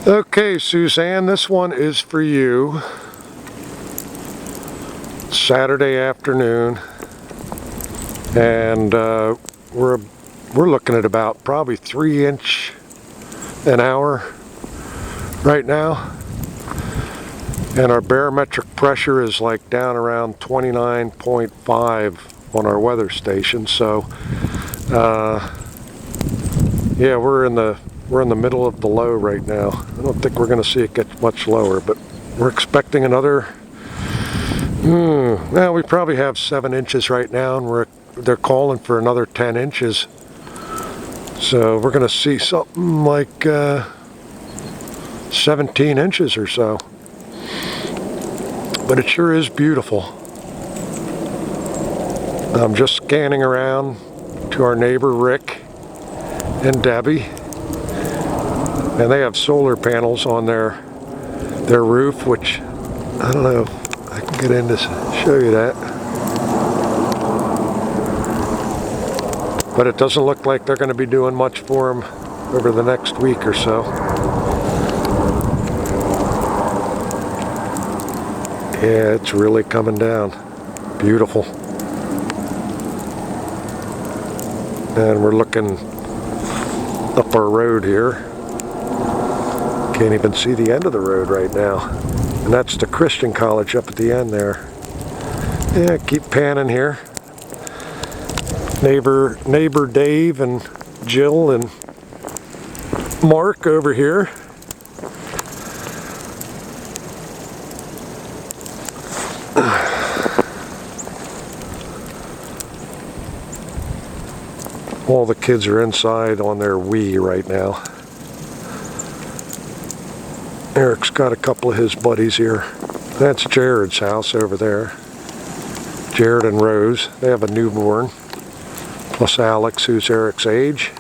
Okay, Suzanne, this one is for you. Saturday afternoon, and we're looking at about probably 3 inch an hour right now, and our barometric pressure is like down around 29.5 on our weather station. So yeah, we're in the middle of the low right now. I don't think we're going to see it get much lower, but we're expecting another. Well, we probably have 7 inches right now, and they're calling for another 10 inches. So we're going to see something like 17 inches or so. But it sure is beautiful. I'm just scanning around to our neighbor Rick and Debbie, and they have solar panels on their roof, which I don't know if I can get in to show you that. But it doesn't look like they're going to be doing much for them over the next week or so. Yeah, it's really coming down. Beautiful. And we're looking up our road here. Can't even see the end of the road right now. And that's the Christian college up at the end there. Yeah, keep panning here. Neighbor Dave and Jill and Mark over here. All the kids are inside on their Wii right now. Eric's got a couple of his buddies here. That's Jared's house over there. Jared and Rose, they have a newborn. Plus Alex, who's Eric's age.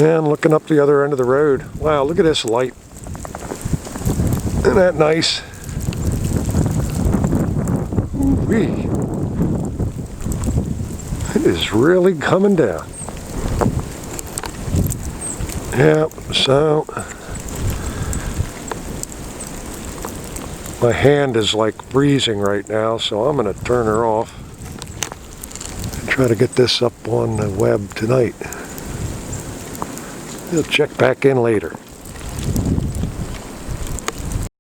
And looking up the other end of the road. Wow, look at this light. Isn't that nice? Ooh-wee. It is really coming down. Yep, so my hand is like freezing right now, so I'm going to turn her off and try to get this up on the web tonight. We'll check back in later.